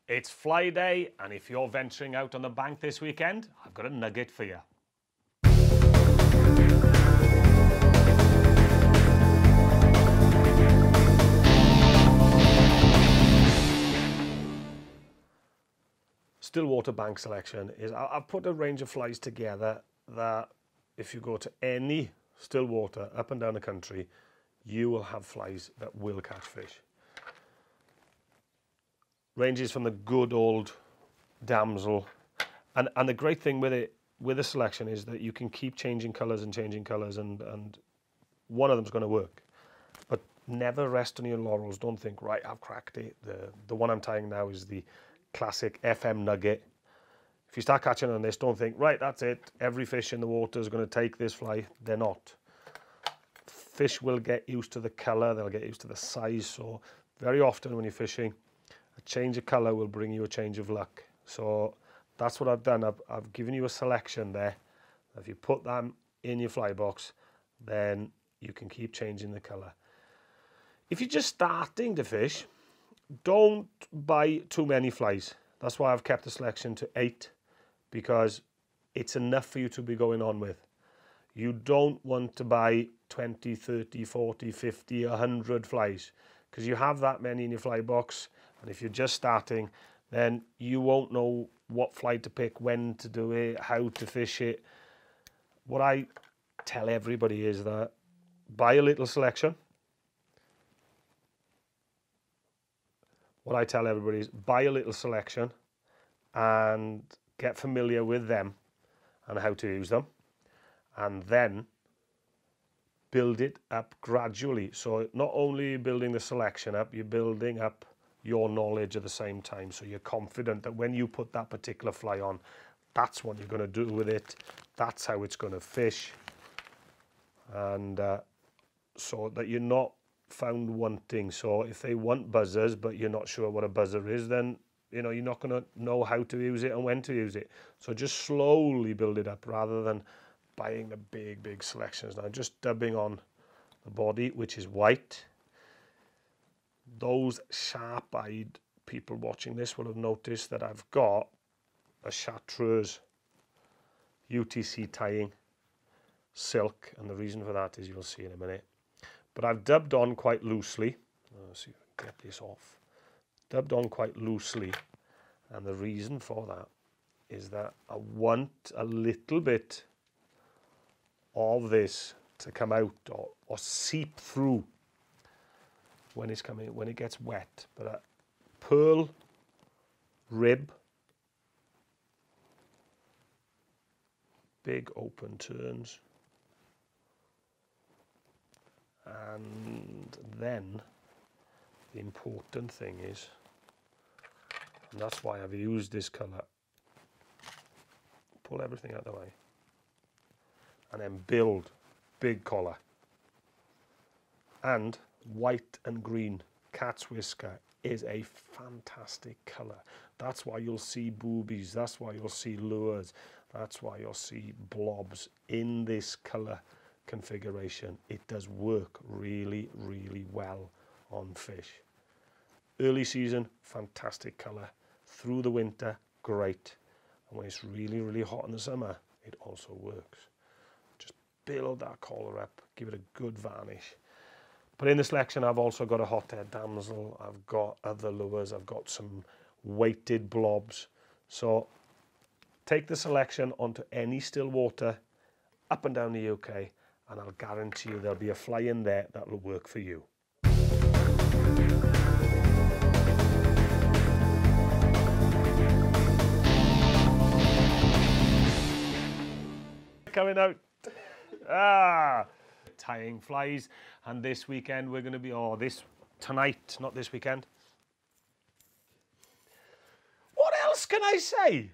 It's FlyDay, and if you're venturing out on the bank this weekend, I've got a nugget for you. Stillwater bank selection is, I've put a range of flies together that if you go to any Stillwater up and down the country, you will have flies that will catch fish. Ranges from the good old damsel, and the great thing with it, with the selection, is that you can keep changing colours and one of them's going to work. But never rest on your laurels. Don't think, right, I've cracked it. The one I'm tying now is the Classic FM Nugget. If you start catching on this, don't think, right, that's it. Every fish in the water is going to take this fly. They're not. Fish will get used to the colour. They'll get used to the size. So very often when you're fishing, a change of colour will bring you a change of luck. So that's what I've done. I've given you a selection there. If you put them in your fly box, then you can keep changing the colour. If you're just starting to fish, don't buy too many flies. That's why I've kept the selection to 8, because it's enough for you to be going on with. You don't want to buy 20, 30, 40, 50, 100 flies, because you have that many in your fly box, and if you're just starting, then you won't know what fly to pick, when to do it, how to fish it. What I tell everybody is that buy a little selection. What I tell everybody is buy a little selection and get familiar with them and how to use them, and then build it up gradually. So not only are you building the selection up, you're building up your knowledge at the same time, so you're confident that when you put that particular fly on, that's what you're going to do with it, that's how it's going to fish, and so that you're not found wanting. So if they want buzzers but you're not sure what a buzzer is, then you're not going to know how to use it and when to use it. So just slowly build it up rather than buying the big selections. Now just dubbing on the body, which is white. Those sharp-eyed people watching this will have noticed that I've got a chartreuse UTC tying silk, and the reason for that is you'll see in a minute. But I've dubbed on quite loosely. Let's see if I can get this off. Dubbed on quite loosely, and the reason for that is that I want a little bit of this to come out or seep through when it's coming, when it gets wet. But a pearl rib, big open turns. And then the important thing is, and that's why I've used this colour, pull everything out of the way, and then build big collar. And white and green cat's whisker is a fantastic colour. That's why you'll see boobies, that's why you'll see lures, that's why you'll see blobs in this colour configuration. It does work really well on fish. Early season, fantastic colour. Through the winter, great. And when it's really hot in the summer, it also works. Just build that collar up, give it a good varnish. But in the selection, I've also got a hot-head damsel, I've got other lures, I've got some weighted blobs. So take the selection onto any still water up and down the UK, and I'll guarantee you there'll be a fly in there that will work for you. Coming out. Tying flies, and this weekend we're going to be, tonight, not this weekend. What else can I say?